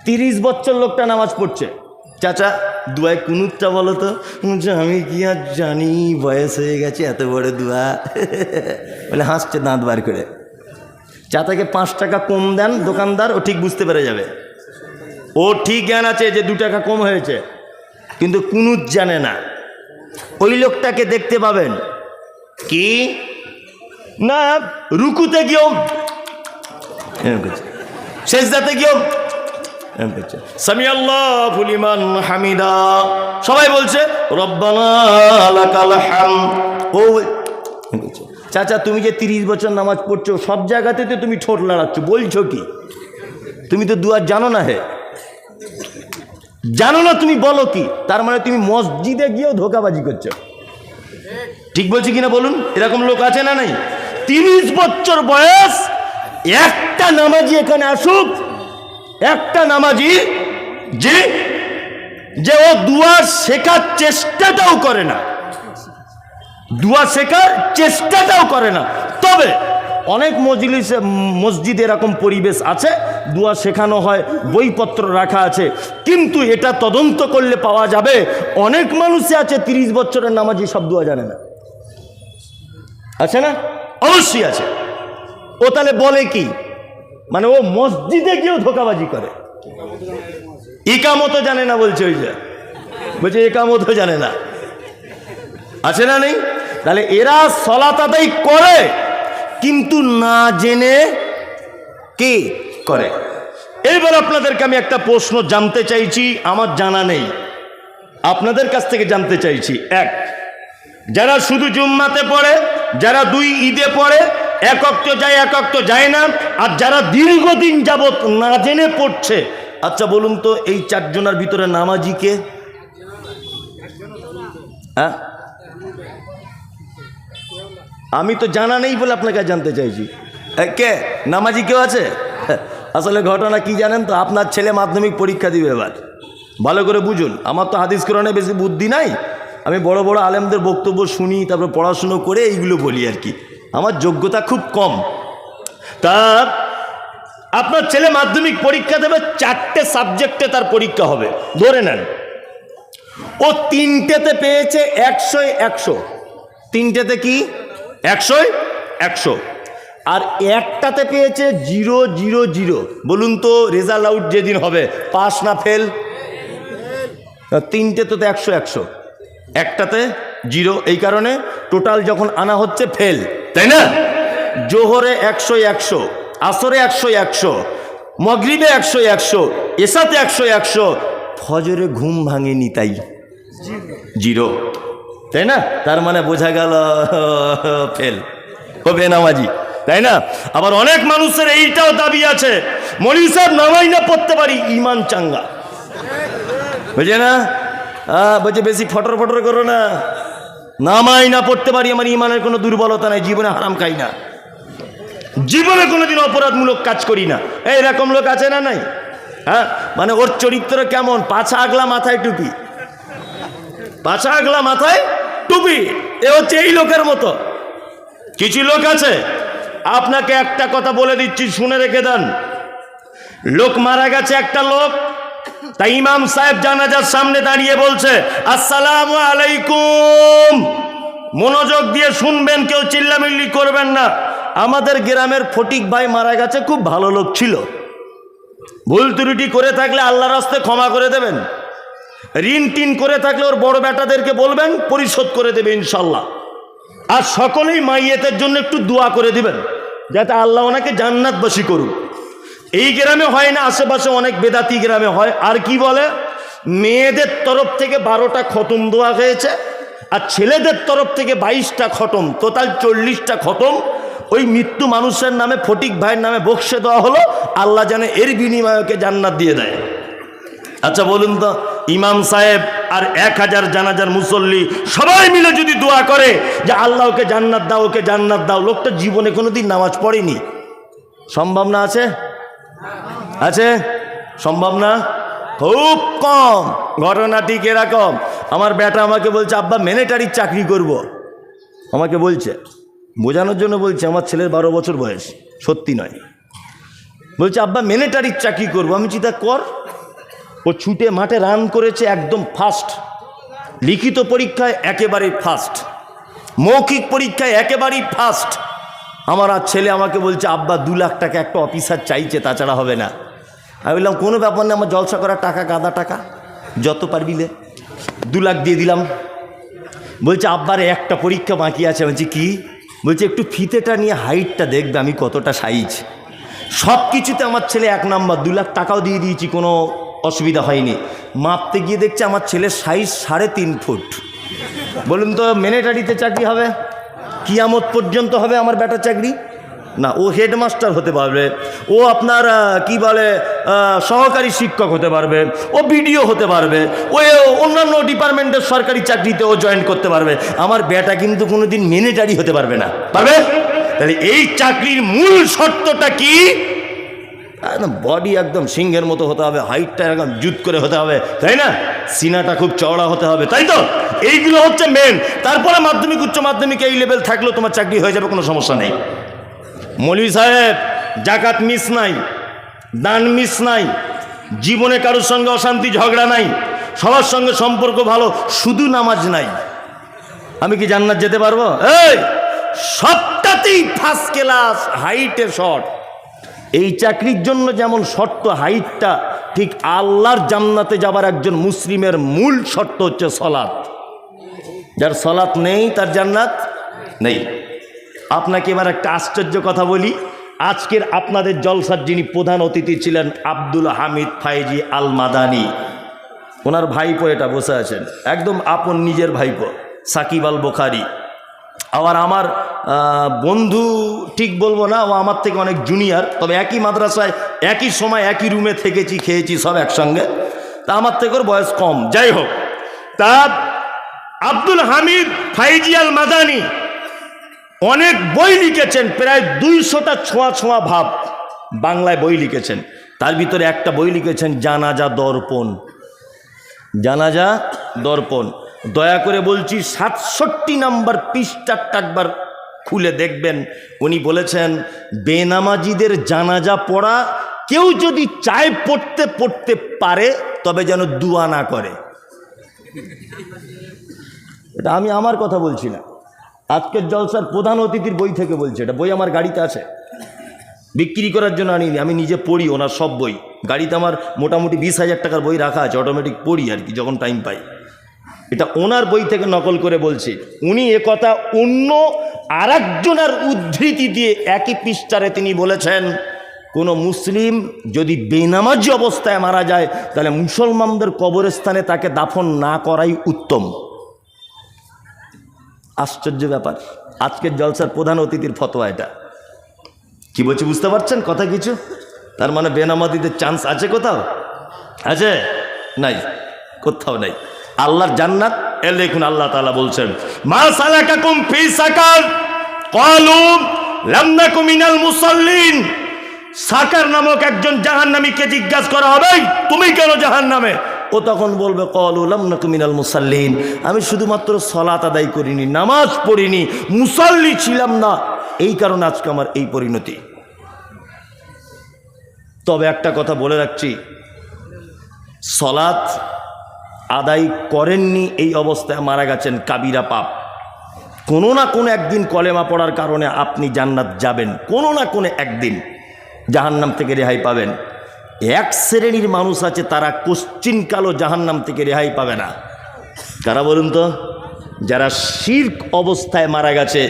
30 বছর লোকটা নামাজ পড়ছে। চাচা দুয়ায় কুনুতটা বলো তো। আমি কি আর জানি, বয়স হয়ে গেছে, এত বড় দুয়া। বলে হাসছে দাঁত বার করে। চাচাকে 5 টাকা কম দেন দোকানদার, ও ঠিক বুঝতে পেরে যাবে। ও ঠিক জ্ঞান আছে যে 2 টাকা কম হয়েছে, কিন্তু কুনুত জানে না। ওই লোকটাকে দেখতে পাবেন কি না রুকুতে গিয়েও সেজদাতে গিয়েও সামি আল্লাহু লিমান হামিদা, সবাই বলছে রব্বানা লাকাল হামদ। ও চাচা তুমি যে 30 বছর নামাজ পড়ছো, সব জায়গাতে তো তুমি ঠোঁট লড়াচ্ছ, বলছো কি? তুমি তো দুয়ার জানো না, হে জানো না, তুমি বলো কি? তার মানে তুমি মসজিদে গিয়েও ধোঁকাবাজি করছো। ঠিক বলছি কিনা বলুন? এরকম লোক আছে না নাই? 30 বছর বয়স, একটা নামাজি এখানে আসুক, একটা নামাজি যে ও দুয়া শেখার চেষ্টাটাও করে না, দুয়া শেখার চেষ্টাটাও করে না। তবে অনেক মসজিদে এরকম পরিবেশ আছে, দুয়া শেখানো হয়, বইপত্র রাখা আছে, কিন্তু এটা তদন্ত করলে পাওয়া যাবে অনেক মানুষই আছে 30 বছরের নামাজি সব দুয়া জানে না। আছে না? অবশ্যই আছে। ও তাহলে বলে কি? মানে ও মসজিদে গিয়েও ধোঁকাবাজি করে। ইকামতও জানে না বলছে, ওই যে বলছে ইকামতও জানে না। আছে না নেই? তাহলে এরা সালাত আদায় করে কিন্তু না জেনে কি করে। এবার আপনাদেরকে আমি একটা প্রশ্ন জানতে চাইছি, আমার জানা নেই, আপনাদের কাছ থেকে জানতে চাইছি। এক, যারা শুধু জুম্মাতে পড়ে, যারা 2 ঈদে পড়ে, এক ওয়াক্ত যায় এক ওয়াক্ত যায় না, আর যারা দীর্ঘদিন যাবত না জেনে পড়ছে, আচ্ছা বলুন তো এই 4 জনের ভিতরে নামাজি কে? হ্যাঁ, আমি তো জানা নেই বলে আপনাকে জানতে চাইছি। কে নামাজি কেউ আছে? আসলে ঘটনা কি জানেন তো, আপনার ছেলে মাধ্যমিক পরীক্ষা দিবে এবার, ভালো করে বুঝুন। আমার তো হাদিস কোরআনে বেশি বুদ্ধি নাই, আমি বড় বড় আলেমদের বক্তব্য শুনি, তারপর পড়াশুনো করে এইগুলো বলি আর কি, আমার যোগ্যতা খুব কম। তা আপনার ছেলে মাধ্যমিক পরীক্ষা দেবে, 4টে সাবজেক্টে তার পরীক্ষা হবে, ধরে নেন ও 3টেতে পেয়েছে 100-100, 3টেতে কি 100-100, আর একটাতে পেয়েছে 0-0-0। বলুন তো রেজাল্ট আউট যেদিন হবে, পাস না ফেল? 3টেতে তো 100-100, একটাতে 0, এই কারণে টোটাল যখন আনা হচ্ছে ফেল, তাই না? জোহরে 100-100, আসরে 100-100, মাগরিবে 100-100, এশাতে 100-100, ফজরে ঘুম ভাঙেনি তাই 0, তাই না? তার মানে বোঝা গেল ফেল, হবে নামাজি, তাই না? আবার অনেক মানুষের এইটাও দাবি আছে, মৌলভী সাহেব নামাজ না পড়তে পারি, ইমান চাঙ্গা, বুঝে না? বলছে বেশি ফটর ফটর করো না, নামাজ না পড়তে পারি, আমার ইমানের কোনো দুর্বলতা নাই, জীবনে হারাম খাই না, জীবনে কোনোদিন অপরাধমূলক কাজ করি না, এইরকম লোক আছে না নাই? হ্যাঁ, মানে ওর চরিত্র কেমন? পাছা আগলা মাথায় টুপি, পাছা আগলা মাথায় টুপি, এ হচ্ছে এই লোকের মতো। কিছু লোক আছে, আপনাকে একটা কথা বলে দিচ্ছি, শুনে রেখে দেন। লোক মারা গেছে, একটা লোক, তাই ইমাম সাহেব জানাজার সামনে দাঁড়িয়ে বলছে আসসালামু আলাইকুম, মনোযোগ দিয়ে শুনবেন, কেউ চিল্লামিল্লি করবেন না। আমাদের গ্রামের ফটিক ভাই মারা গেছে, খুব ভালো লোক ছিল, ভুল ত্রুটি করে থাকলে আল্লাহর রাস্তায় ক্ষমা করে দেবেন, ঋণ টিন করে থাকলে ওর বড় বেটাদেরকে বলবেন, পরিশোধ করে দেবে ইনশাল্লাহ। আর সকলেই মাইয়েতের জন্য একটু দোয়া করে দিবেন, যাতে আল্লাহ ওনাকে জান্নাতবাসী করুন। এই গ্রামে হয় না, আশেপাশে অনেক বেদাতি গ্রামে হয়। আর কি বলে, মেয়েদের তরফ থেকে 12টা খতম দেওয়া হয়েছে, আর ছেলেদের তরফ থেকে 22টা খতম, টোটাল 40টা খতম ওই মৃত্যু মানুষের নামে, ফটিক ভাইয়ের নামে বক্সে দেওয়া হলো, আল্লাহ জানে এর বিনিময়ে ওকে জান্নাত দিয়ে দেয়। আচ্ছা বলুন তো, ইমাম সাহেব আর 1000 জানাজার মুসল্লি সবাই মিলে যদি দোয়া করে যে আল্লাহ ওকে জান্নাত দাও, ওকে জান্নাত দাও, লোকটা জীবনে কোনোদিন নামাজ পড়েনি, সম্ভব না? আছে? আছে? সম্ভব না? খুব কম। ঘটনা ঠিক এরকম, আমার বেটা আমাকে বলছে আব্বা মিলিটারির চাকরি করব, আমাকে বলছে, বোঝানোর জন্য বলছে, আমার ছেলের 12 বছর বয়স, সত্যি নয়, বলছে আব্বা মিলিটারির চাকরি করবো। আমি চিন্তা কর, ও ছুটে মাঠে রান করেছে একদম ফার্স্ট, লিখিত পরীক্ষায় একেবারেই ফার্স্ট, মৌখিক পরীক্ষায় একেবারেই ফার্স্ট। আমার আর ছেলে আমাকে বলছে, আব্বা 2 লাখ টাকা একটা অফিসার চাইছে, তাছাড়া হবে না। আমি বললাম কোনো ব্যাপার না, আমার জলসা করার টাকা, গাদা টাকা, যত পারবি লে। 2 লাখ দিয়ে দিলাম। বলছে আব্বার একটা পরীক্ষা বাকি আছে। বলছি কি? বলছে একটু ফিতেটা নিয়ে হাইটটা দেখবে আমি কতটা সাইজ। সব কিছুতে আমার ছেলে 1 নাম্বার। 2 লাখ টাকাও দিয়ে দিয়েছি, কোনো অসুবিধা হয়নি। মাপতে গিয়ে দেখছে আমার ছেলের সাইজ 3.5 ফুট। বলুন তো মিলিটারিতে চাকরি হবে? কিয়ামত পর্যন্ত হবে আমার বেটার চাকরি? না, ও হেডমাস্টার হতে পারবে, ও আপনার কি বলে সহকারী শিক্ষক হতে পারবে, ও বিডিও হতে পারবে, ও অন্যান্য ডিপার্টমেন্টের সরকারি চাকরিতে ও জয়েন করতে পারবে। আমার বেটা কিন্তু কোনোদিন মিলিটারি হতে পারবে না। পারবে? তাহলে এই চাকরির মূল শর্তটা কি? একদম বডি একদম সিংহের মতো হতে হবে, হাইটটা একদম জুত করে হতে হবে, তাই না? সিনাটা খুব চওড়া হতে হবে, তাই তো? এইগুলো হচ্ছে মেন। তারপরে মাধ্যমিক উচ্চ মাধ্যমিক এই লেভেল থাকলেও তোমার চাকরি হয়ে যাবে, কোনো সমস্যা নেই। মৌলভী সাহেব, জাকাত মিস নাই, দান মিস নাই, জীবনে কারোর সঙ্গে অশান্তি ঝগড়া নাই, সবার সঙ্গে সম্পর্ক ভালো, শুধু নামাজ নাই। আমি কি জান্নাত যেতে পারবো? এই সবটাতেই ফার্স্ট ক্লাস, হাইটে শর্ট। এই চাকরির জন্য যেমন শর্ত হাইটটা, ঠিক আল্লাহর জান্নাতে যাবার একজন মুসলিমের মূল শর্ত হচ্ছে সলাৎ। যার সলাৎ নেই তার জান্নাত নেই। আপনাকে এবার একটা আশ্চর্য কথা বলি। আজকের আপনাদের জলসার যিনি প্রধান অতিথি ছিলেন আব্দুল হামিদ ফাইজি আল মাদানি, ওনার ভাইপো এটা বসে আছেন, একদম আপন নিজের ভাইপো, সাকিব আল বুখারী। আবার আমার বন্ধু ঠিক বলবো না, ও আমার থেকে অনেক জুনিয়র, তবে একই মাদ্রাসায় একই সময় একই রুমে থেকেছি, খেয়েছি সব একসঙ্গে, তা আমার থেকে ওর বয়স কম। যাই হোক, তা আব্দুল হামিদ ফাইজি আল মাদানি অনেক বই লিখেছেন, প্রায় 200টা ছোঁয়া ভাব বাংলায় বই লিখেছেন। তার ভিতরে একটা বই লিখেছেন জানাজা দর্পণ। জানাজা দর্পণ, দয়া করে বলছি 67 নম্বর পৃষ্ঠাটা একবার খুলে দেখবেন। উনি বলেছেন বেনামাজিদের জানাজা পড়া কেউ যদি চায় পড়তে পারে, তবে যেন দুয়া না করে। এটা আমি আমার কথা বলছি না, আজকের জলসার প্রধান অতিথির বই থেকে বলছি। এটা বই আমার গাড়িতে আছে, বিক্রি করার জন্য আনিনি, আমি নিজে পড়ি ওনার সব বই। গাড়িতে আমার মোটামুটি 20,000 টাকার বই রাখা আছে, অটোমেটিক পড়ি আর কি যখন টাইম পাই। এটা ওনার বই থেকে নকল করে বলছি। উনি একথা অন্য আরেকজনের উদ্ধৃতি দিয়ে একই পৃষ্ঠারে তিনি বলেছেন, কোনো মুসলিম যদি বেনামাজি অবস্থায় মারা যায়, তাহলে মুসলমানদের কবরস্থানে তাকে দাফন না করাই উত্তম। আশ্চর্য ব্যাপার, আজকের জলসার প্রধান অতিথির ফতোয়া এটা। কি বলছি বুঝতে পারছেন কথা কিছু? তার মানে বেনামাজিদের চান্স আছে কোথাও? আছে? নাই, কোথাও নাই। আল্লাহর জান্নাত এর দেখুন আল্লাহ তাআলা বলছেন, মা সালাকাকুম ফি সাকার ক্বালু লাম নাকু মিনাল মুসাল্লিন। সাকার নামক একজন জাহান্নামীকে জিজ্ঞাসা করা হবে, তুমি কেন জাহান্নামে? ও তখন বলবে ক্বালু লাম নাকু মিনাল মুসাল্লিন, আমি শুধুমাত্র সালাত আদায় করিনি, নামাজ পড়িনি, মুসাল্লি ছিলাম না, এই কারণে আজকে আমার এই পরিণতি। তবে একটা কথা বলে রাখছি, সালাত আদায় করেননি এই অবস্থায় মারা গেছেন, কাবিরা পাপ। কোনো না কোনো একদিন কলেমা পড়ার কারণে আপনি জান্নাত যাবেন, কোনো না কোনো একদিন জাহান্নাম থেকে রেহাই পাবেন। এক শ্রেণীর মানুষ আছে, তারা কোশ্চিনকালও জাহান্নাম থেকে রেহাই পাবে না। কারা বলুন তো? যারা শিরক অবস্থায় মারা গেছে,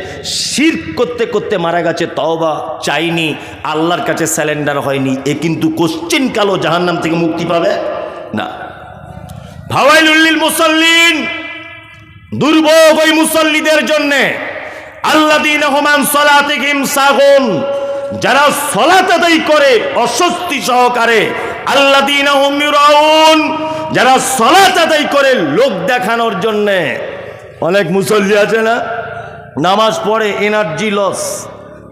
শিরক করতে করতে মারা গেছে, তওবা চাইনি, আল্লাহর কাছে স্যালেন্ডার হয়নি, এ কিন্তু কোশ্চিনকালও জাহান্নাম থেকে মুক্তি পাবে না। ফাওয়াইলুল লিল মুসাল্লিন, দুর্ভোগ ওই মুসাল্লিদের জন্য, আল্লাযীনা হুম আন সালাতিহিম সাহুন, যারা সালাত আদায় করে অস্বস্তি সহকারে, আল্লাযীনা হুম ইউরাউন, যারা সালাত আদায় করে লোক দেখানোর জন্য। অনেক মুসল্লি আছে না, নামাজ পড়ে এনার্জি লস,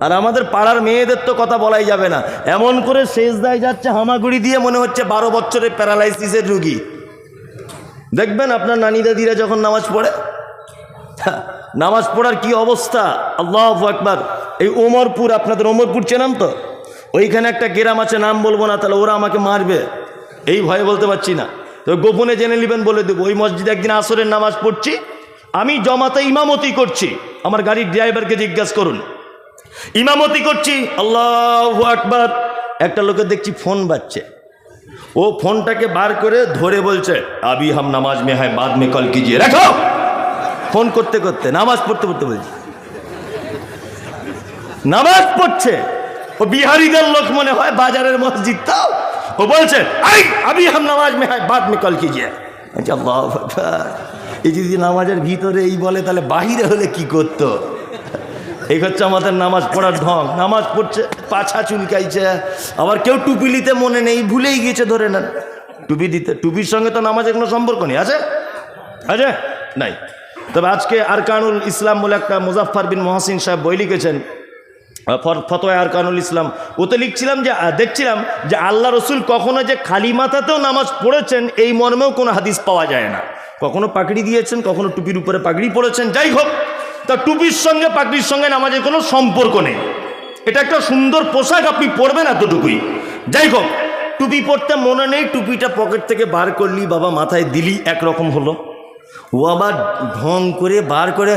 আর আমাদের পাড়ার মেয়েদের তো কথা বলাই যাবে না, এমন করে সেজদায় যাচ্ছে হামাগুড়ি দিয়ে, মনে হচ্ছে 12 বছরের প্যারালাইসিসের রোগী। দেখবেন আপনার নানি দাদিরা যখন নামাজ পড়ে, নামাজ পড়ার কি অবস্থা, আল্লাহু আকবার। এই ওমরপুর, আপনাদের ওমরপুর চেনান তো? ওইখানে একটা গ্রাম আছে, নাম বলবো না, তাহলে ওরা আমাকে মারবে। এই ভয়ে বলতে পারছি না, তো গোপনে জেনে নেবেন, বলে দেবো। ওই মসজিদে একদিন আসরের নামাজ পড়ছি, আমি জমাতে ইমামতি করছি, আমার গাড়ির ড্রাইভারকে জিজ্ঞাসা করুন, ইমামতি করছি, আল্লাহু আকবার, একটা লোকের দেখছি ফোন বাজছে, ও ফোনটাকে বার করে ধরে বলছে আবি হাম নামাজ মে হ্যায় বাদ মে কল কিজিয়ে, রাখো। ফোন করতে করতে নামাজ পড়তে পড়তে বলছে, নামাজ পড়ছে, ও বিহারিদের লোক মনে হয়, বাজারের মসজিদ তাও, ও বলছে আবি হাম নামাজ মে হ্যায় বাদ মে কল কিজিয়ে। আল্লাহু আকবার। এই যদি নামাজের ভিতরে এই বলে, তাহলে বাহিরে হলে কি করতো? এই হচ্ছে আমাদের নামাজ পড়ার ঢং। নামাজ পড়ছে, পাছা চুলকাইছে, আবার কেউ টুপি নিতে মনে নেই, ভুলেই গিয়েছে, ধরে নেন টুপি দিতে। টুপির সঙ্গে তো নামাজের কোনো সম্পর্ক নেই, আছে আছে নাই। তবে আজকে আরকানুল ইসলাম বলে একটা মুজাফফর বিন মহসিন সাহেব বই লিখেছেন, ফতোয়া আরকানুল ইসলাম। ওতে লিখছিলাম যে, দেখছিলাম যে আল্লাহ রসুল কখনো যে খালি মাথাতেও নামাজ পড়েছেন এই মর্মেও কোনো হাদিস পাওয়া যায় না। কখনো পাগড়ি দিয়েছেন, কখনো টুপির উপরে পাগড়ি পড়েছেন, যাই হোক, তা টুপির সঙ্গে পাগড়ির সঙ্গে নামাজের কোনো সম্পর্ক নেই। এটা একটা সুন্দর পোশাক, আপনি পরবেন এতটুকুই। যাই হোক, টুপি পরতে মনে নেই, টুপিটা পকেট থেকে বার করলি, বাবা মাথায় দিলি, একরকম হলো। ও আবার ঢং করে বার করে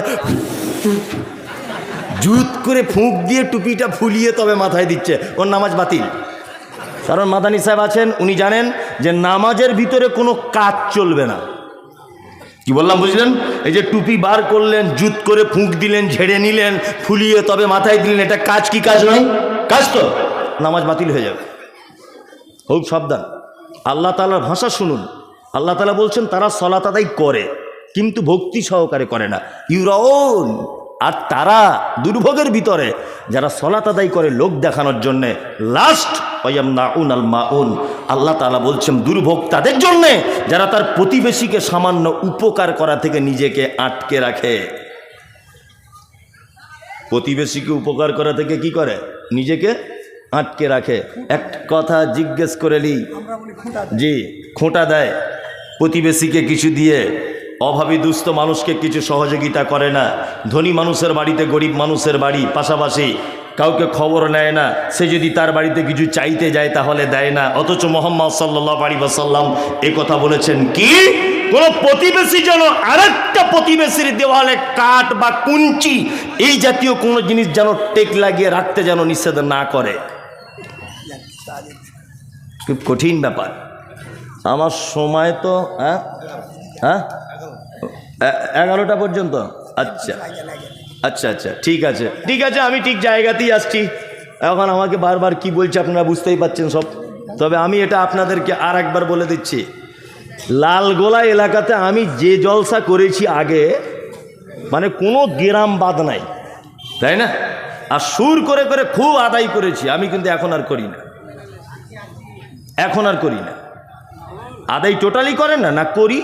জুত করে ফুঁক দিয়ে টুপিটা ফুলিয়ে তবে মাথায় দিচ্ছে, ওর নামাজ বাতিল। কারণ মাদানী সাহেব আছেন, উনি জানেন যে নামাজের ভিতরে কোনো কাজ চলবে না। কি বললাম বুঝলেন? এই যে টুপি বার করলেন, জুত করে ফুঁক দিলেন, ঝেড়ে নিলেন, ফুলিয়ে তবে মাথায় দিলেন, এটা কাজ কি কাজ নয়? কাজ তো, নামাজ বাতিল হয়ে যাবে। খুব সাবধান, আল্লাহ তাআলার ভাষা শুনুন। আল্লাহ তাআলা বলছেন তারা সালাত আদায় করে কিন্তু ভক্তি সহকারে করে না, ইউরাউন। আর তারা দুর্ভোগের ভিতরে যারা সালাত আদায় করে লোক দেখানোর জন্যে, লাস্ট ওয়ায়ামনাউন আল মাউন, আল্লাহ তাআলা বলছেন দুর্ভোগ তাদের জন্যে যারা তার প্রতিবেশীকে সামান্য উপকার করা থেকে নিজেকে আটকে রাখে। প্রতিবেশীকে উপকার করা থেকে কি করে? নিজেকে আটকে রাখে। এক কথা জিজ্ঞেস করে নি, জি, খোঁটা দেয়, প্রতিবেশীকে কিছু দিয়ে, অভাবী দুস্থ মানুষকে কিছু সহযোগিতা করে না, ধনী মানুষের বাড়িতে গরিব মানুষের বাড়ি পাশাপাশি, কাউকে খবর নেয় না, সে যদি তার বাড়িতে কিছু চাইতে যায় তাহলে দেয় না। অথচ মুহাম্মদ সাল্লাল্লাহু আলাইহি ওয়াসাল্লাম এই কথা বলেছেন কি, কোন প্রতিবেশী যেন আরেকটা প্রতিবেশীর দেওয়ালে কাঠ বা কুঞ্চি এই জাতীয় কোনো জিনিস যেন টেক লাগিয়ে রাখতে যেন নিষেধ না করে। খুব কঠিন ব্যাপার। আমার সময় তো 11টা পর্যন্ত। আচ্ছা আচ্ছা আচ্ছা, ঠিক আছে ঠিক আছে, আমি ঠিক জায়গাতেই আসছি। এখন আমাকে বারবার কি বলছে আপনারা বুঝতেই পাচ্ছেন সব। তবে আমি এটা আপনাদেরকে আর একবার বলে দিচ্ছি, লালগোলা এলাকাতে আমি যে জলসা করেছি আগে, মানে কোনো গ্রাম বাদ নাই, তাই না? আর সুর করে করে খুব আদায় করেছি আমি, কিন্তু এখন আর করি না, এখন আর করি না। আদায় টোটালি করেন না, না করি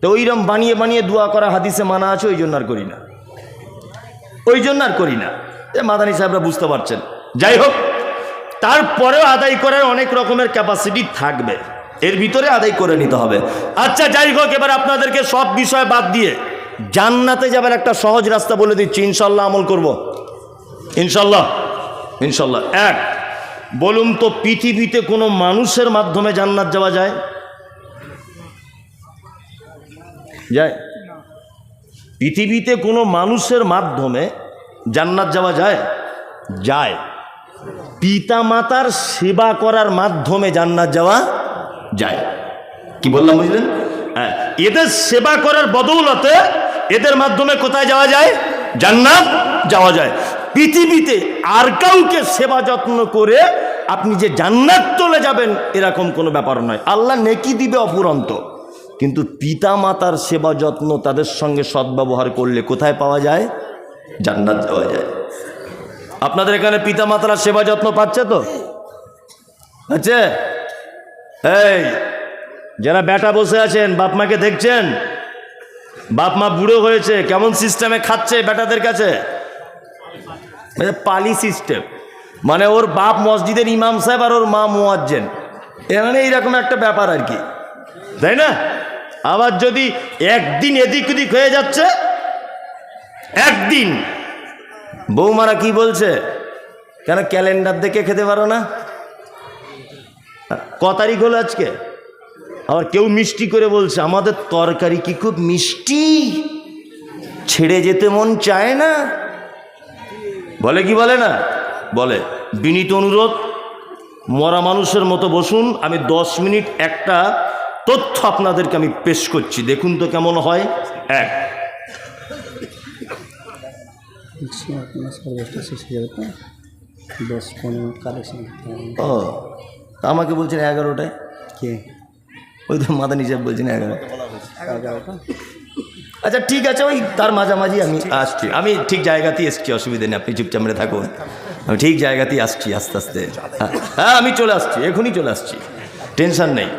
তো ওইরকম বানিয়ে বানিয়ে দোয়া করা হাদিসে মানা আছে, ওই জন্য আর করি না, ওই জন্য আর করি না। মাদানী সাহেবরা বুঝতে পারছেন। যাই হোক, তারপরেও আদায় করার অনেক রকমের ক্যাপাসিটি থাকবে, এর ভিতরে আদায় করে নিতে হবে। আচ্ছা যাই হোক, এবার আপনাদেরকে সব বিষয় বাদ দিয়ে জান্নাতে যাবার একটা সহজ রাস্তা বলে দিচ্ছি, ইনশাল্লাহ আমল করব, ইনশাল্লাহ ইনশাল্লাহ। এক, বলুন তো পৃথিবীতে কোনো মানুষের মাধ্যমে জান্নাত যাওয়া যায়? যায়? পৃথিবীতে কোনো মানুষের মাধ্যমে জান্নাত যাওয়া যায়? যায়। পিতা মাতার সেবা করার মাধ্যমে জান্নাত যাওয়া যায়। কি বললাম বুঝলেন? হ্যাঁ, এদের সেবা করার বদৌলতে এদের মাধ্যমে কোথায় যাওয়া যায়? জান্নাত যাওয়া যায়। পৃথিবীতে আর কাউকে সেবা যত্ন করে আপনি যে জান্নাত চলে যাবেন এরকম কোনো ব্যাপার নয়। আল্লাহ নেকি দিবে অফুরন্ত, কিন্তু পিতা মাতার সেবা যত্ন, তাদের সঙ্গে সদ্ব্যবহার করলে কোথায় পাওয়া যায়? জান্নাত যাওয়া যায়। আপনাদের এখানে পিতা মাতারা সেবা যত্ন পাচ্ছে তো? আচ্ছা, এই যারা বেটা বসে আছেন, বাপ মাকে দেখছেন? বাপ মা বুড়ো হয়েছে, কেমন সিস্টেমে খাচ্ছে বেটাদের কাছে? পালি সিস্টেম, মানে ওর বাপ মসজিদের ইমাম সাহেব আর ওর মা মুয়াজ্জিন, মানে এইরকম একটা ব্যাপার আর কি, তাই না? আবার যদি একদিন এদিক ওদিক হয়ে যাচ্ছে, একদিন বৌমারা কি বলছে, কেন ক্যালেন্ডার দেখে খেতে পারো না? ক তারিখ হলো আজকে? আবার কেউ মিষ্টি করে বলছে আমাদের তরকারি কি খুব মিষ্টি, ছেড়ে যেতে মন চায় না, বলে কি বলে না? বলে। বিনীত অনুরোধ, মরা মানুষের মতো বসুন, আমি 10 মিনিট একটা তথ্য আপনাদেরকে আমি পেশ করছি, দেখুন তো কেমন হয়। এক, ও আমাকে বলছেন 11টায়, কে? ওই তো মাদানি সাহেব বলছেন 11টা। আচ্ছা ঠিক আছে, ওই তার মাঝামাঝি আমি আসছি, আমি ঠিক জায়গাতেই এসছি, অসুবিধা নেই, আপনি চুপচাপ মেরে থাকুন, আমি ঠিক জায়গাতেই আসছি আস্তে আস্তে। হ্যাঁ আমি চলে আসছি, এখনই চলে আসছি, টেনশন নেই,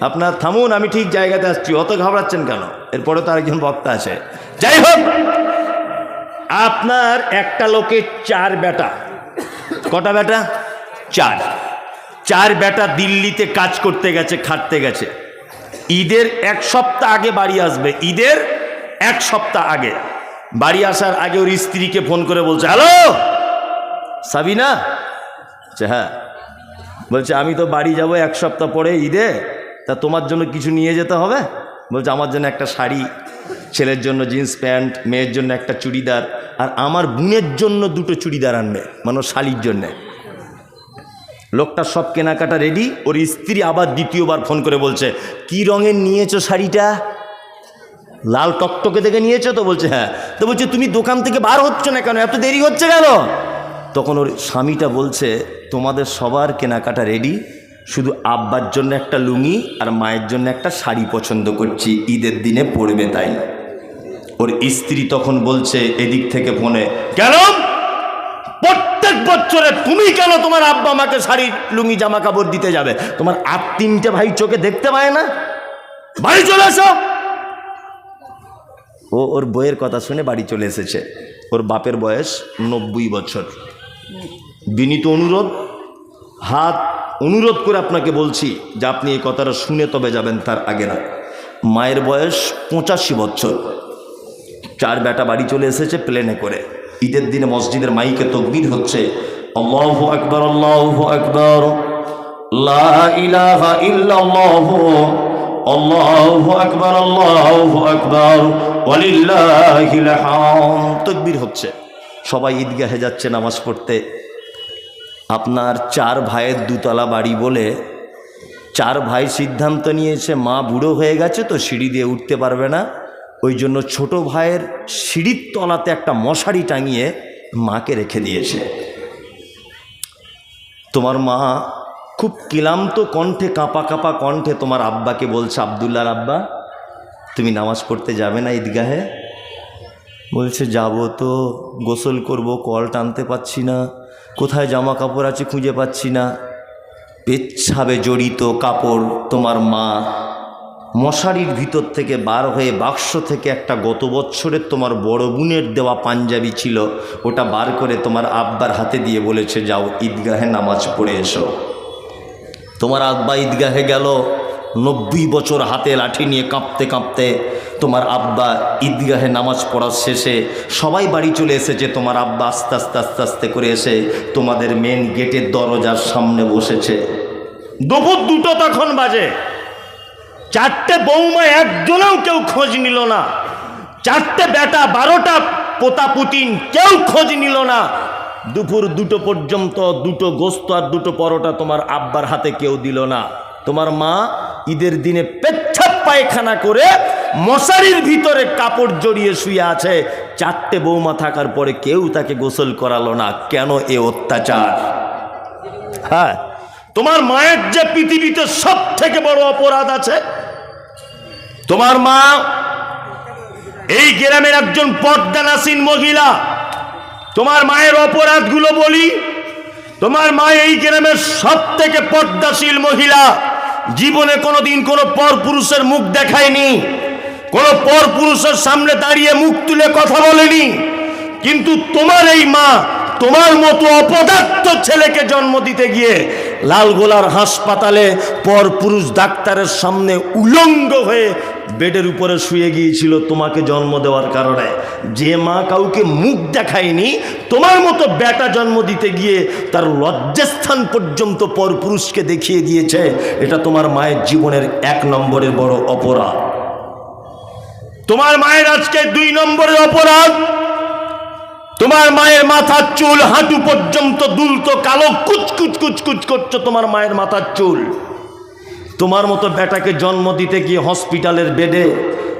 আপনার থামুন, আমি ঠিক জায়গাতে আসছি, অত ঘাবড়াচ্ছেন কেন? এরপরে তো আরেকজন বক্তা আছে। যাই হোক, আপনার একটা লোকের 4 বেটা, কটা বেটা? 4 বেটা দিল্লিতে কাজ করতে গেছে, খাটতে গেছে। ঈদের 1 সপ্তাহ আগে বাড়ি আসবে, ঈদের 1 সপ্তাহ আগে বাড়ি আসার আগে ওর স্ত্রীকে ফোন করে বলছে, হ্যালো সাবিনা? হ্যাঁ। বলছে আমি তো বাড়ি যাব 1 সপ্তাহ পরে ঈদে, তা তোমার জন্য কিছু নিয়ে যেতে হবে। বলছে আমার জন্য একটা শাড়ি, ছেলের জন্য জিন্স প্যান্ট, মেয়ের জন্য একটা চুড়িদার, আর আমার বোনের জন্য 2টো চুড়িদার আনবে, মানে শাড়ির জন্যে। লোকটা সব কেনাকাটা রেডি, ওর স্ত্রী আবার দ্বিতীয়বার ফোন করে বলছে, কি রঙের নিয়েছো শাড়িটা? লাল টকটকে থেকে নিয়েছো তো? বলছে হ্যাঁ। তো বলছে তুমি দোকান থেকে বার হচ্ছ না কেন, এত দেরি হচ্ছে কেন? তখন ওর স্বামীটা বলছে, তোমাদের সবার কেনাকাটা রেডি, শুধু আব্বার জন্য একটা লুঙ্গি আর মায়ের জন্য একটা শাড়ি পছন্দ করছি, ঈদের দিনে পরবে তাই। ওর স্ত্রী তখন বলছে এদিক থেকে ফোনে, কেন প্রত্যেক বছরে তুমি কেন তোমার আব্বা আমাকে শাড়ি লুঙ্গি জামা কাপড় দিতে যাবে? তোমার 3টে ভাই চোখে দেখতে পায় না? বাড়ি চলে এসো। ও ওর বইয়ের কথা শুনে বাড়ি চলে এসেছে। ওর বাপের বয়স 90 বছর। বিনীত অনুরোধ, অনুরোধ করে আপনাকে বলছি যে আপনি এই কথাটা শুনে তবে যাবেন, তার আগে না। মায়ের বয়স 85 বছর। 4 বেটা বাড়ি চলে এসেছে প্লেনে করে। ঈদের দিনে মসজিদের মাইকে তাকবীর হচ্ছে, আল্লাহু আকবার, আল্লাহু আকবার, লা ইলাহা ইল্লাল্লাহ, আল্লাহু আকবার, আল্লাহু আকবার, ওয়ালিল্লাহিল হামদ। তাকবীর হচ্ছে, সবাই ঈদগাহে যাচ্ছে নামাজ পড়তে। আপনার 4 ভাইয়ের 2তলা বাড়ি বলে 4 ভাই সিদ্ধান্ত নিয়েছে, মা বুড়ো হয়ে গেছে তো সিঁড়ি দিয়ে উঠতে পারবে না, ওই জন্য ছোট ভাইয়ের সিঁড়ির তলাতে একটা মশারি টাঙিয়ে মাকে রেখে দিয়েছে। তোমার মা খুব ক্লান্ত কণ্ঠে, কাঁপা কাঁপা কণ্ঠে তোমার আব্বাকে বলছে, আব্দুল্লাহর আব্বা তুমি নামাজ পড়তে যাবে না ঈদগাহে? বলছে যাব তো, গোসল করব, কল টানতে পাচ্ছি না, কোথায় জামা কাপড় আছে খুঁজে পাচ্ছি না। পেচ্ছাবে জড়িত কাপড় তোমার মা মশারির ভিতর থেকে বার হয়ে বাক্স থেকে একটা গত বছরের তোমার বড় বোনের দেওয়া পাঞ্জাবি ছিল, ওটা বার করে তোমার আব্বার হাতে দিয়ে বলেছে, যাও ঈদগাহে নামাজ পড়ে এসো। তোমার আব্বা ঈদগাহে গেল, 90 বছর হাতে লাঠি নিয়ে কাঁপতে কাঁপতে। তোমার আব্বা ঈদগাহে নামাজ পড়ার শেষে সবাই বাড়ি চলে এসেছে। তোমার আব্বা আস্তে আস্তে আস্তে আস্তে করে এসে তোমাদের মেন গেটের দরজার সামনে বসেছে। দুপুর 2টো তখন বাজে। 4টে বৌমা একজনেও কেউ খোঁজ নিল না। 4টে বেটা, 12টা পোতা পুতিন, কেউ খোঁজ নিল না। দুপুর 2টো পর্যন্ত 2টো গোস্ত আর 2টো পরোটা তোমার আব্বার হাতে কেউ দিল না। তোমার মা ঈদের দিনে পেচ্ছাপ পায়খানা করে মশারির ভিতরে কাপড় জড়িয়ে শুয়ে আছে। 4টে বৌমা থাকার পরে কেউ তাকে গোসল করালো না। কেন এ অত্যাচার? হ্যাঁ, তোমার মায়ের যে পৃথিবীতে সব থেকে বড় অপরাধ আছে, তোমার মা এই গ্রামের একজন পর্দানাসীন মহিলা। তোমার মায়ের অপরাধগুলো বলি। তোমার মা এই গ্রামের সব থেকে পর্দাশীল মহিলা। জীবনে কোনোদিন কোনো পরপুরুষের মুখ দেখায়নি, কোনো পরপুরুষের সামনে দাঁড়িয়ে মুখ তুলে কথা বলেনি। কিন্তু তোমার এই মা তোমার মতো অপদার্থ ছেলেকে জন্ম দিতে গিয়ে লালগোলার হাসপাতালে পরপুরুষ ডাক্তারের সামনে উলঙ্গ হয়ে বেডের উপরে শুয়ে গিয়েছিল তোমাকে জন্ম দেওয়ার কারণে। যে মা কাউকে মুখ দেখায়নি, তোমার মতো বেটা জন্ম দিতে গিয়ে তার লজ্জাস্থান পর্যন্ত পরপুরুষকে দেখিয়ে দিয়েছে, এটা তোমার মায়ের জীবনের 1 নম্বরের বড় অপরাধ। তোমার মায়ের আজকে 2 নম্বরের অপরাধ, তোমার মায়ের মাথার চুল হাঁটু পর্যন্ত দুলতো, কালো কুচকুচ কুচকুচ করছো তোমার মায়ের মাথার চুল। তোমার মতো বেটাকে জন্ম দিতে গিয়ে হসপিটালের বেডে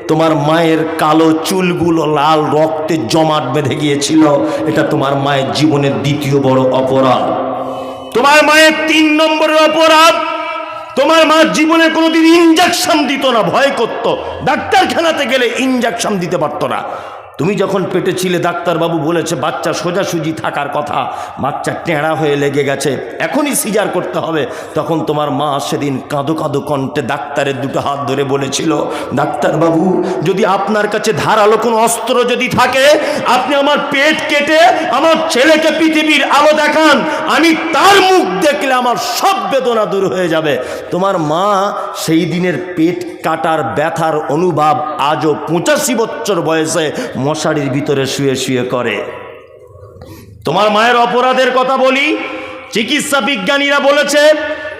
তোমার মায়ের কালো চুলগুলো লাল রক্তে জমাট বেঁধে গিয়েছিল, এটা তোমার মায়ের জীবনের 2য় বড় অপরাধ। তোমার মায়ের 3 নম্বরের অপরাধ, তোমার মা জীবনে কোনোদিন ইনজেকশন দিত না, ভয় করত, ডাক্তারখানাতে গেলে ইনজেকশন দিতে পারতো না। তুমি যখন পেটে ছিলে ডাক্তারবাবু বলেছে বাচ্চা সোজাসুজি থাকার কথা, বাচ্চা টেঁড়া হয়ে লেগে গেছে, এখনই সিজার করতে হবে, তখন তোমার মা সেদিন কাঁদো কাঁদো কণ্ঠে ডাক্তারের 2টো হাত ধরে বলেছিল, ডাক্তারবাবু যদি আপনার কাছে ধারালো কোনো অস্ত্র যদি থাকে, আপনি আমার পেট কেটে আমার ছেলেকে পৃথিবীর আলো দেখান, আমি তার মুখ দেখলে আমার সব বেদনা দূর হয়ে যাবে। তোমার মা সেই দিনের পেট কাটার ব্যথার অনুভব আজও 85 বছর বয়সে মশারির ভিতরে শুয়ে শুয়ে করে। তোমার মায়ের অপরাধের কথা বলি, চিকিৎসা বিজ্ঞানীরা বলেছে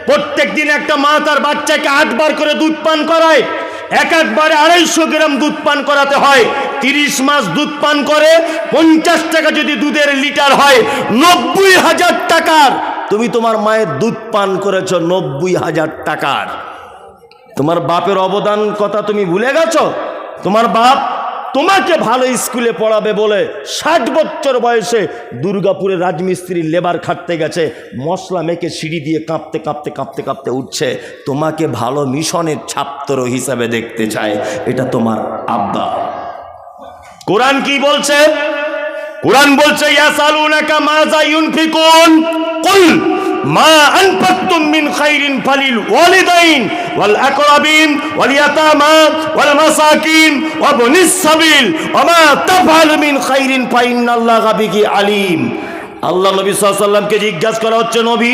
প্রত্যেক দিন একটা মা তার বাচ্চাকে 8 বার করে দুধ পান করায়, এক একবারে 250 গ্রাম দুধ পান করাতে হয়। 30 মাস দুধ পান করে 50 টাকা যদি দুধের লিটার হয় 90,000 টাকার। তুমি তোমার মায়ের দুধ পান করেছ 90,000 টাকার। তোমার বাপের অবদান কথা তুমি ভুলে গেছো? তোমার বাপ তোমাকে ভালো স্কুলে পড়াবে বলে 60 বছর বয়সে দুর্গাপুরে রাজমিস্ত্রির লেবার খাটতে গেছে, মশলা মেখে সিঁড়ি দিয়ে কাঁপতে কাঁপতে কাঁপতে কাঁপতে উঠছে, তোমাকে ভালো মিশনের ছাত্র হিসাবে দেখতে চায়, এটা তোমার আব্বা। কোরআন কি বলছে? কোরআন বলছে ইয়াসালুনাকা মাযা ইউনফিকুন কুল মা আনফাকতুম মিন খাইরিন ফালিল ওয়ালিদাইন ওয়াল আকরাবিন ওয়াল ইয়াতামা ওয়াল মাসাকিন ওয়া বনিস সাবিল ওয়া মা তাফআলু মিন খাইরিন ফাইন্নাল্লাহা বিহি আলিম। আল্লাহ নবী সাল্লাল্লাহু আলাইহি ওয়াসাল্লামকে জিজ্ঞাসা করা হচ্ছে, নবী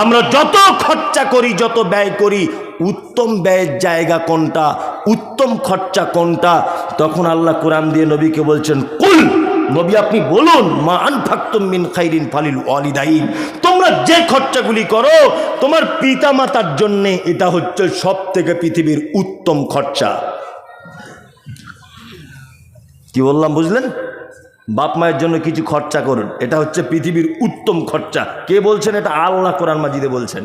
আমরা যত খরচা করি যত ব্যয় করি উত্তম ব্যয়ের জায়গা কোনটা, উত্তম খরচা কোনটা? তখন আল্লাহ কোরআন দিয়ে নবীকে বলছেন, কুল নবী আপনি বলুন মা আনফাকতুম মিন খাইরিন ফালিল ওয়ালিদাইন, তোমরা যে খরচাগুলি করো তোমার পিতা মাতার জন্য এটা হচ্ছে সব থেকে পৃথিবীর উত্তম খরচা। কি বললাম বুঝলেন? বাপ মায়ের জন্য কিছু খরচা করুন, এটা হচ্ছে পৃথিবীর উত্তম খরচা। কে বলছেন? এটা আল্লাহ কোরআন মাজিদে বলছেন।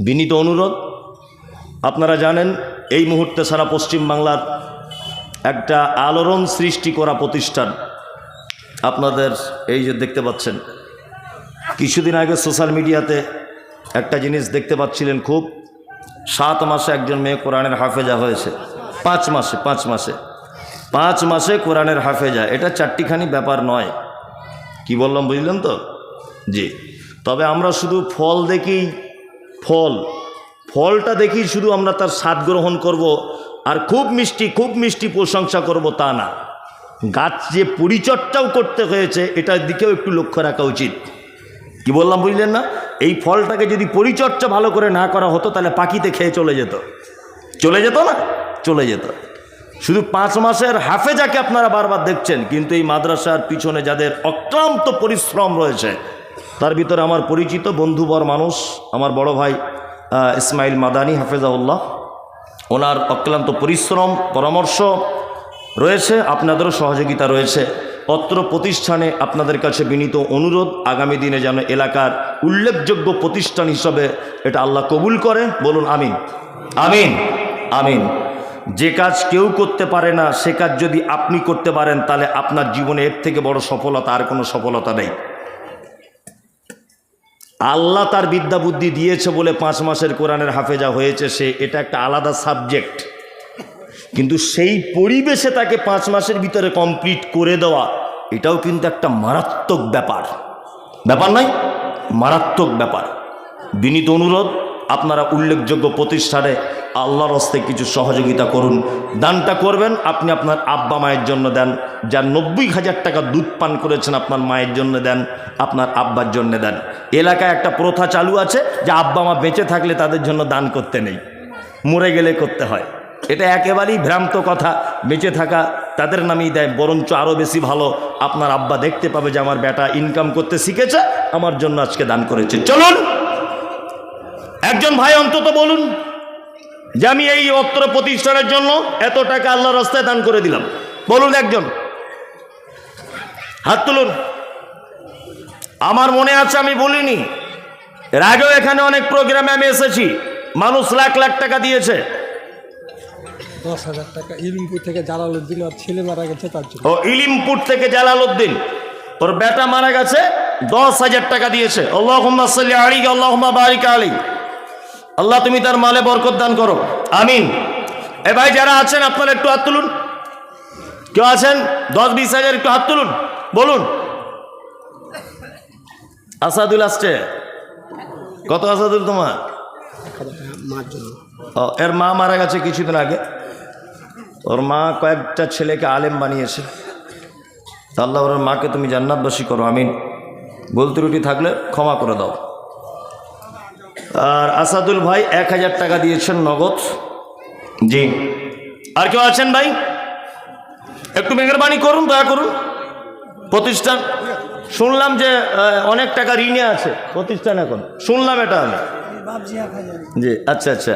বিনীত অনুরোধ, আপনারা জানেন এই মুহূর্তে সারা পশ্চিম বাংলার একটা আলোড়ন সৃষ্টি করা প্রতিষ্ঠান, আপনাদের এই যে দেখতে পাচ্ছেন, কিছুদিন আগে সোশ্যাল মিডিয়াতে একটা জিনিস দেখতে পাচ্ছিলেন খুব, 7 মাসে একজন মেয়ে কোরআনের হাফেজা হয়েছে। 5 মাসে কোরআনের হাফেজা, এটা চারটিখানি ব্যাপার নয়। কি বললাম বুঝলেন তো? জি। তবে আমরা শুধু ফল দেখি, ফলটা দেখি শুধু আমরা তার স্বাদ গ্রহণ করব আর খুব মিষ্টি প্রশংসা করব তা না, গাছ যে পরিচর্যাও করতে হয়েছে এটার দিকেও একটু লক্ষ্য রাখা উচিত। কি বললাম বুঝলেন না? এই ফলটাকে যদি পরিচর্যা ভালো করে না করা হতো তাহলে পাখিতে খেয়ে চলে যেত না, চলে যেত। শুধু 5 মাসের হাফেজাকে আপনারা বারবার দেখছেন, কিন্তু এই মাদ্রাসার পিছনে যাদের অক্লান্ত পরিশ্রম রয়েছে তার ভিতরে আমার পরিচিত বন্ধুবর মানুষ আমার বড় ভাই ইসমাইল মাদানী হাফেজাউল্লাহ, ওনার অক্লান্ত পরিশ্রম পরামর্শ রয়েছে, আপনাদেরও সহযোগিতা রয়েছে। অত্র প্রতিষ্ঠানে আপনাদের কাছে বিনীত অনুরোধ, আগামী দিনে যেন এলাকার উল্লেখযোগ্য প্রতিষ্ঠান হিসাবে এটা আল্লাহ কবুল করে। বলুন আমিন, আমিন, আমিন। যে কাজ কেউ করতে পারে না সে কাজ যদি আপনি করতে পারেন তাহলে আপনার জীবনে এর থেকে বড় সফলতা আর কোনো সফলতা নেই। আল্লাহ তার বিদ্যা বুদ্ধি দিয়েছে বলে 5 মাসের কোরআনের হাফেজা হয়েছে, সে এটা একটা আলাদা সাবজেক্ট, কিন্তু সেই পরিবেশে তাকে 5 মাসের ভিতরে কমপ্লিট করে দেওয়া এটাও কিন্তু একটা মারাত্মক ব্যাপার নয়? মারাত্মক ব্যাপার। বিনীত অনুরোধ, আপনারা উল্লেখযোগ্য প্রতিষ্ঠানে আল্লাহর হস্তে কিছু সহযোগিতা করুন। দানটা করবেন আপনি আপনার আব্বা মায়ের জন্য দেন, যার 90,000 টাকা দুধ পান করেছেন আপনার মায়ের জন্য দেন, আপনার আব্বার জন্য দেন। এলাকায় একটা প্রথা চালু আছে যে আব্বা মা বেঁচে থাকলে তাদের জন্য দান করতে নেই, মরে গেলে করতে হয়। এটা একেবারেই ভ্রান্ত কথা। বেঁচে থাকা তাদের নামেই দেয়, বরঞ্চ আরও বেশি ভালো আপনার আব্বা দেখতে পাবে যে আমার বেটা ইনকাম করতে শিখেছে, আমার জন্য আজকে দান করেছে। চলুন একজন ভাই অন্তত বলুন যে আমি এই অত্র প্রতিষ্ঠানের জন্য এত টাকা আল্লাহর রাস্তায় দান করে দিলাম। বলুন একজন, হাত তুলুন। আমার মনে আছে আমি বলিনি, এর আগেও এখানে অনেক প্রোগ্রামে আমি এসেছি, মানুষ লাখ লাখ টাকা দিয়েছে। 10,000 টাকা ইলিমপুর থেকে জালালউদ্দিন আর ছেলে মারা গেছে তার জন্য। ও ইলিমপুর থেকে জালালউদ্দিন, ওর বেটা মারা গেছে, 10,000 টাকা দিয়েছে। আল্লাহুম্মা সাল্লি আলাইহি আল্লাহুম্মা বারিক আলাইহি। আল্লাহ তুমি তার মালে বরকত দান করো, আমিন। এ ভাই যারা আছেন আপনারা একটু হাত তুলুন। কেউ আছেন 10-20 হাজার, একটু হাত তুলুন, বলুন। আসাদুল আসছে, কত আসাদুল তোমার? মার জন্য। এর মা মারা গেছে কিছুদিন আগে, ওর মা কয়েকটা ছেলেকে আলেম বানিয়েছে। আল্লাহ ওর মাকে তুমি জান্নাতবাসী করো, আমিন। ভুল ত্রুটি থাকলে ক্ষমা করে দাও। আর আসাদুল ভাই 1000 টাকা দিয়েছেন নগদ। জি, আর কেউ আছেন ভাই? একটু মেহরবানি করুন, দয়া করুন। প্রতিষ্ঠান শুনলাম যে অনেক টাকা ঋণে আছে প্রতিষ্ঠান এখন, শুনলাম এটা আমি। জি, আচ্ছা আচ্ছা।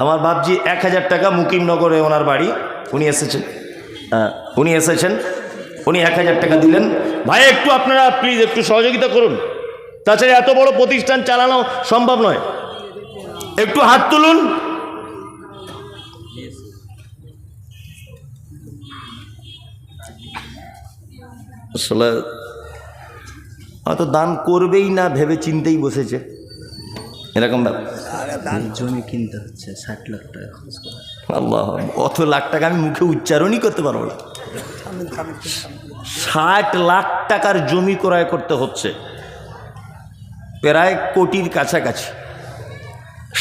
আমার বাপজি 1000 টাকা, মুকিমনগরে ওনার বাড়ি, উনি এসেছেন, উনি 1000 টাকা দিলেন। ভাই একটু আপনারা প্লিজ একটু সহযোগিতা করুন, তাছাড়া এত বড় প্রতিষ্ঠান চালানো সম্ভব নয়। একটু হাত তুলুন। আসলে হয়তো দান করবেই না ভেবে চিন্তেই বসেছে, এরকম ব্যাপার। জমি কিনতে হচ্ছে 60 লাখ টাকা খরচ করে। আল্লাহ, অত লাখ টাকা আমি মুখে উচ্চারণই করতে পারবো না। 60 লাখ টাকার জমি ক্রয় করতে হচ্ছে, প্রায় কোটির কাছাকাছি,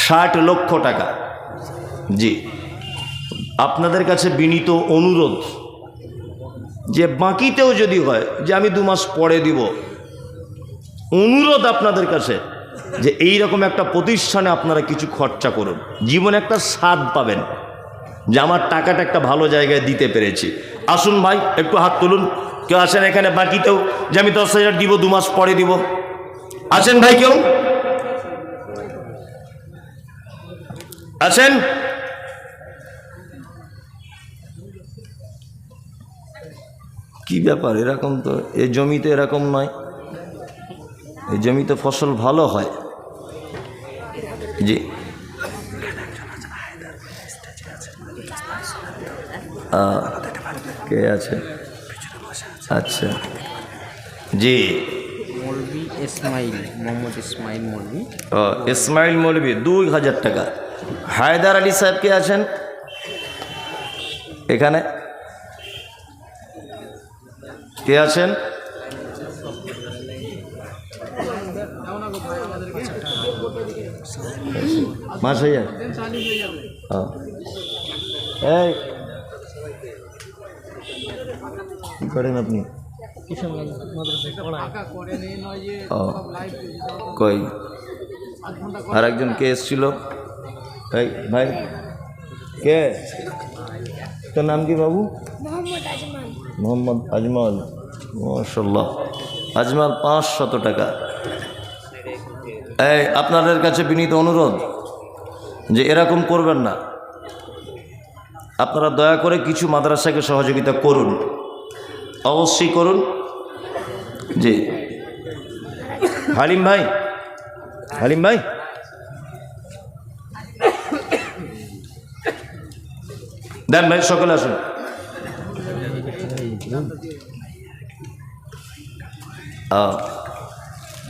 60 লক্ষ টাকা। জি, আপনাদের কাছে বিনীত অনুরোধ যে বাকিতেও যদি হয় যে আমি 2 মাস পরে দিব, অনুরোধ আপনাদের কাছে যে এই রকম একটা প্রতিষ্ঠানে আপনারা কিছু খরচা করুন, জীবনে একটা স্বাদ পাবেন যে আমার টাকাটা একটা ভালো জায়গায় দিতে পেরেছি। আসুন ভাই একটু হাত তুলুন। কেউ আছেন এখানে বাকিতেও যে আমি 10,000 দিব, 2 মাস পরে দিব? আছেন ভাই কেউ? আছেন? কি ব্যাপার, এরকম তো এই জমিতে এরকম নয়, এই জমিতে ফসল ভালো হয়। জি, কে আছে? আচ্ছা, জি, মৌলভী ইসমাইল, মোহাম্মদ ইসমাইল মৌলভী। ইসমাইল মৌলভী 2000 টাকা। হায়দার আলী সাহেব কে আছেন এখানে? কে আছেন? মাস হয়ে যায়। এই কি করেন আপনি? কই আর একজন কে এসছিল? এই ভাই কে? তোর নাম কি বাবু? মোহাম্মদ আজমল। মাশাআল্লাহ, আজমল 500 টাকা। এই আপনাদের কাছে বিনীত অনুরোধ যে এরকম করবেন না, আপনারা দয়া করে কিছু মাদ্রাসাকে সহযোগিতা করুন, অবশ্যই করুন। জি, হালিম ভাই, হালিম ভাই দেন ভাই, সকলে আসুন।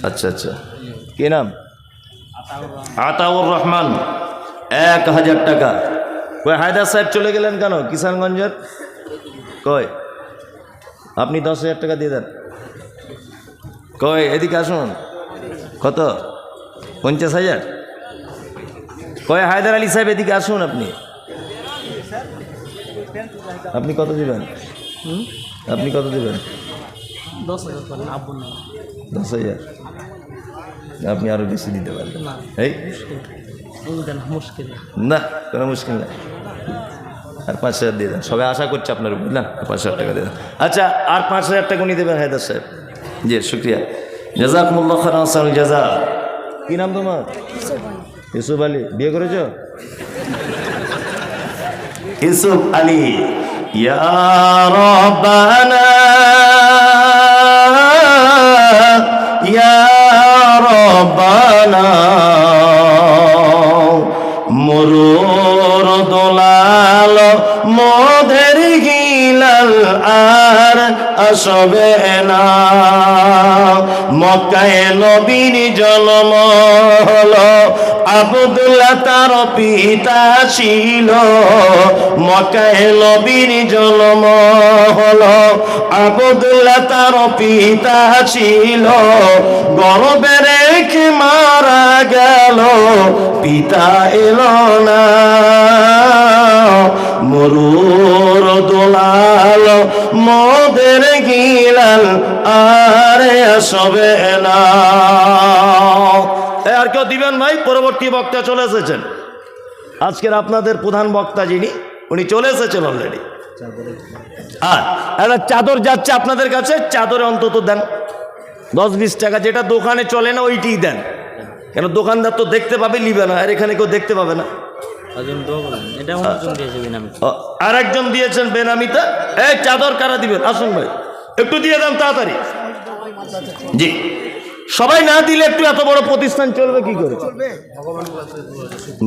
আচ্ছা আচ্ছা, কি নাম? আতাউর রহমান, 1000 টাকা। কই হায়দার সাহেব চলে গেলেন কেন কিষানগঞ্জের? কই আপনি 10,000 টাকা দিয়ে দেন। কই এদিকে আসুন। কত? 50,000। কই হায়দার আলী সাহেব এদিকে আসুন। আপনি আপনি কত দিবেন? আপনি কত দিবেন? 10,000। আপনি আরো বেশি দিতে পারবেন। এই মুশকিল না, কোনো মুশকিল না। আর 5,000 দিয়ে দেন, সবাই আশা করছে আপনার উপর, বুঝলেন? 5,000 টাকা দিয়ে দেন। আচ্ছা, আর 5,000 টাকা উনি দেবেন হায়দার সাহেব। জি, শুক্রিয়া, জাযাকুমুল্লাহ খাইরান আহসানুল জাযা। কি নাম তোমার? ইউসুফ আলী। বিয়ে করেছো? ইউসুফ আলী। ইয়া রাব্বানা ইয়া রাব্বানা মরুর দোলাল মোদের গিলাল আর আসবে না। মক্কায় নবীর জন্ম হলো, আব্দুল্লাহ তার পিতা ছিল। মক্কায় নবীর জন্ম হলো, আব্দুল্লাহ তার পিতা ছিল। গর্ভে রেখে মারা গেল, পিতা এলো না। মরুর দোলাল মোদের গিলাল আরে আসবে না। আর কেউ দিবেন ভাই? পরবর্তী বক্তা চলে এসেছেন। আজকের আপনাদের প্রধান বক্তা যিনি, উনি চলে এসেছেন অলরেডি। আর একটা চাদর যাচ্ছে আপনাদের কাছে, চাদরে অন্তত দেন 10-20 টাকা, যেটা দোকানে চলে না ওইটি দেন, কেন দোকানদার তো দেখতে পাবে, নিবে না। আর এখানে কেউ দেখতে পাবে না। আর একজন দিয়েছেন বেনামিতে। এই চাদর কারা দিবেন? আসুন ভাই, একটু দিয়ে দেন তাড়াতাড়ি। জি, সবাই না দিলে একটু এত বড় প্রতিষ্ঠান চলবে কি করে?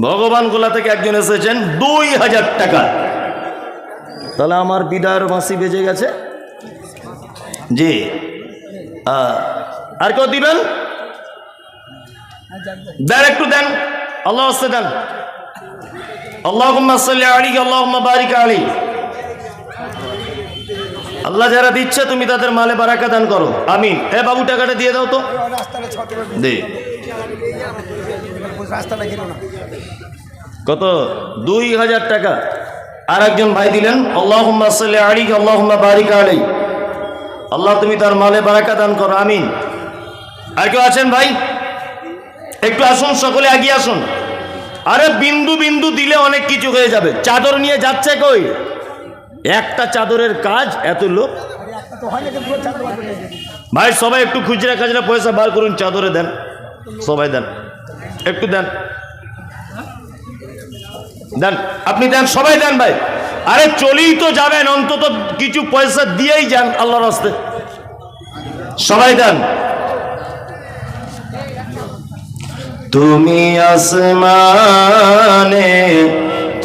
ভগবান গোলা থেকে একজন এসেছেন 2,000 টাকা। তাহলে আমার বিদায়ের বাঁশি বেজে গেছে। জি, আর কেউ দিবেন? দেন, একটু দেন, আল্লাহ হাস্তে দেন। আল্লাহুম্মা সাল্লি আলাইহি আল্লাহুম্মা বারিক আলাইহি। আল্লাহ যারা দিচ্ছে তুমি তাদের মালে বারাকা দান করো, আমিন। এ বাবু, টাকাটা দিয়ে দাও তো। দে। কত? 2,000 টাকা। আর একজন ভাই দিলেন, আল্লাহুম্মা সাল্লি আলাইহি আল্লাহুম্মা বারিক আলাইহি। আল্লাহ তুমি তার মালে বারাকা দান করো, আমিন। আর কেউ আছেন ভাই? একটু আসুন, সকলে এগিয়ে আসুন। আরে বিন্দু বিন্দু দিলে অনেক কিছু হয়ে যাবে। চাদর নিয়ে যাচ্ছে কই? একটা চাদরের কাজ এত লোক। ভাই সবাই একটু খুচরা খাজরা পয়সা বার করুন, চাদরে দেন, সবাই দেন, একটু দেন, দেন, আপনি দেন, সবাই দেন ভাই। আরে চলেই তো যাবেন, অন্তত কিছু পয়সা দিয়েই যান আল্লাহর রাস্তায়, সবাই দেন। তুমি আসমানে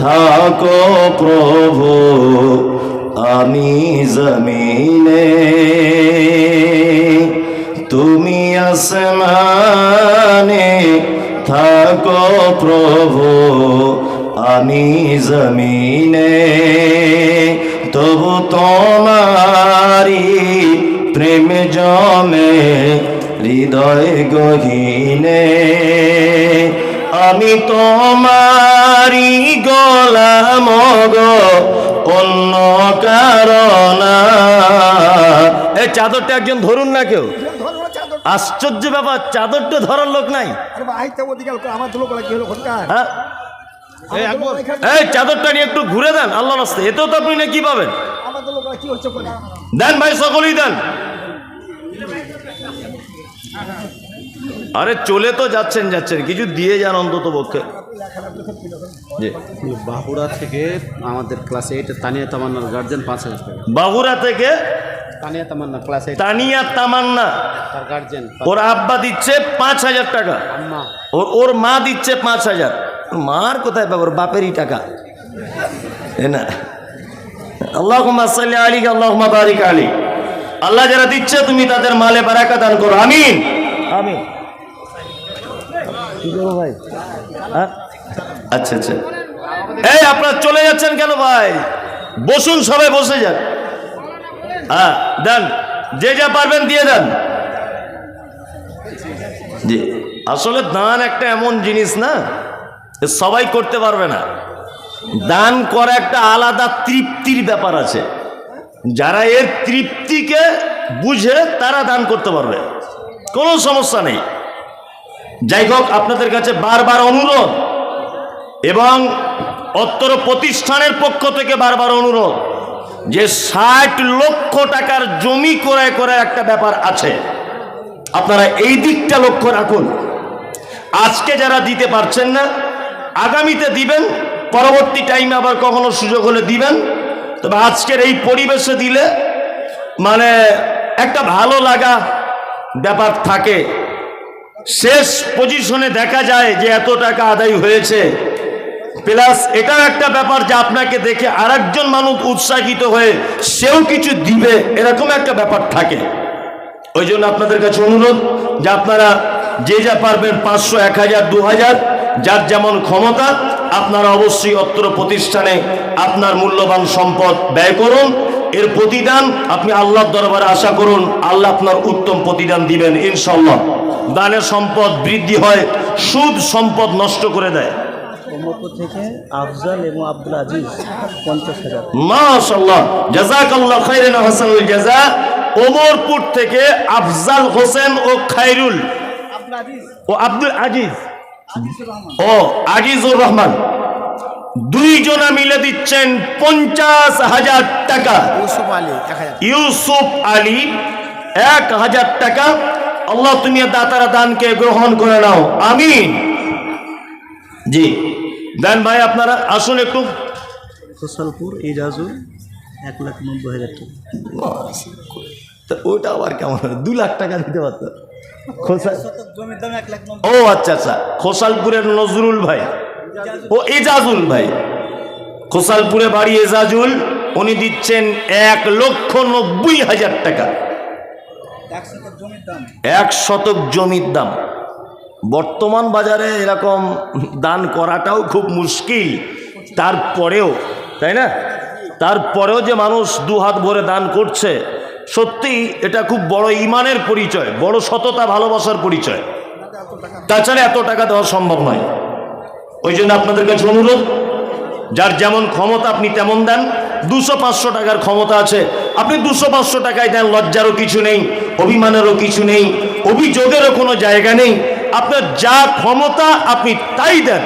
থাকো প্রভু, আমি জমিনে। তুমি আসমানে থাকো প্রভু, আমি জমিনে। তবু তোমারি প্রেম জমে হৃদয় গহীনে। আমি তোমারি গোলাম গো, অন্য কারণ। এই চাদরটা একজন ধরুন না কেউ। আশ্চর্য ব্যাপার, চাদরটা ধরার লোক নাই। এই চাদরটা নিয়ে একটু ঘুরে দেন আল্লাহর রাস্তায়, এতেও তো আপনি না কি পাবেন? দেন ভাই, সকলেই দেন। আরে চলে তো যাচ্ছেন, কিছু দিয়ে যান অন্তত পক্ষে। বাহুড়া থেকে আমাদের ক্লাস 8 তানিয়া তামান্নার গার্জেন 5,000 টাকা। বাহুড়া থেকে তানিয়া তামান্না ক্লাস 8, তানিয়া তামান্না তার গার্জেন, ওর আব্বা দিচ্ছে 5,000 টাকা, আম্মা, ওর মা দিচ্ছে 5,000। মার কোথায় পাবে? ওর বাপেরই টাকা, না। আল্লাহুম্মা সাল্লি আলাইহি আল্লাহুম্মা বারিক আলাইহি। আল্লাহ যারা দিচ্ছে তুমি তাদের মালে বারাকা দান করো, আমিন, আমিন। কি করবো ভাই? আচ্ছা আচ্ছা, এই আপনারা চলে যাচ্ছেন কেন ভাই? বসুন, সবাই বসে যান। হ্যাঁ দেন, যে যা পারবেন দিয়ে দেন। জি, আসলে দান একটা এমন জিনিস না, সবাই করতে পারবে না। দান করা একটা আলাদা তৃপ্তির ব্যাপার আছে। যারা এর তৃপ্তিকে বুঝে তারা দান করতে পারবে, কোনো সমস্যা নেই। যাই হোক, আপনাদের কাছে বারবার অনুরোধ, এবং অত্র প্রতিষ্ঠানের পক্ষ থেকে বারবার অনুরোধ যে 60 লক্ষ টাকার জমি ক্রয় করার একটা ব্যাপার আছে, আপনারা এই দিকটা লক্ষ্য রাখুন। আজকে যারা দিতে পারছেন না, আগামীতে দিবেন, পরবর্তী টাইমে আবার কখনো সুযোগ হলে দিবেন। তবে আজকের এই পরিবেশে দিলে মানে একটা ভালো লাগা ব্যাপার থাকে। শেষ পজিশনে দেখা যায় যে এত টাকা আদায় হয়েছে, প্লাস এটাও একটা ব্যাপার যে আপনাকে দেখে আরেকজন মানুষ উৎসাহিত হয়ে সেও কিছু দিবে, এরকম একটা ব্যাপার থাকে। ওই জন্য আপনাদের কাছে অনুরোধ যে আপনারা যে যা পারবেন 500, 1000, 2000 যার যেমন ক্ষমতা, আপনারা অবশ্যই অত্র প্রতিষ্ঠানে আপনার মূল্যবান সম্পদ ব্যয় করুন। এর প্রতিদান আপনি আল্লাহর দরবারে আশা করুন, আল্লাহ আপনার উত্তম প্রতিদান দিবেন ইনশাআল্লাহ। দানের সম্পদ বৃদ্ধি হয়, সুদ সম্পদ নষ্ট করে দেয়। ওমরপুর থেকে আফজাল এবং আব্দুল আজিজ 50,000। মাশাআল্লাহ, জাযাকাল্লাহ খাইরান হাসানুল জাযা। ওমরপুর থেকে আফজাল হোসেন ও খায়রুল ও আব্দুল আজিজ ও আজিজুর রহমান, দুইজনা মিলে দিচ্ছেন 50,000 টাকা। ইউসুফ আলী 1,000 টাকা। আল্লাহ তুমি দাতারা দানকে গ্রহণ করে নাও, আমিন। জি দেন ভাই, আপনারা আসুন একটু। খোসালপুর ইজাজুল 1,90,000 টাকা। তা ওটা আবার কেমন, 2 লাখ টাকা দিতে পারতো। জমির দাম 1,90,000। ও আচ্ছা আচ্ছা, খোসালপুরের নজরুল ভাই ও এজাজুল ভাই, খোসালপুরে বাড়ি এজাজুল, উনি দিচ্ছেন 1,90,000 টাকা। 1 শতক জমির দাম। বর্তমান বাজারে এরকম দান করাটাও খুব মুশকিল, তারপরেও তাই না, তারপরেও যে মানুষ 2 হাত ভরে দান করছে, সত্যি এটা খুব বড় ইমানের পরিচয়, বড় সততা ভালোবাসার পরিচয়। তাছাড়া এত টাকা দেওয়া সম্ভব নয়। ওই জন্য আপনাদের কাছে অনুরোধ, যার যেমন ক্ষমতা আপনি তেমন দেন। 200-500 টাকার ক্ষমতা আছে, আপনি 200-500 টাকায় দেন, লজ্জারও কিছু নেই, অভিমানেরও কিছু নেই, অভিযোগেরও কোনো জায়গা নেই। আপনার যা ক্ষমতা আপনি তাই দেন।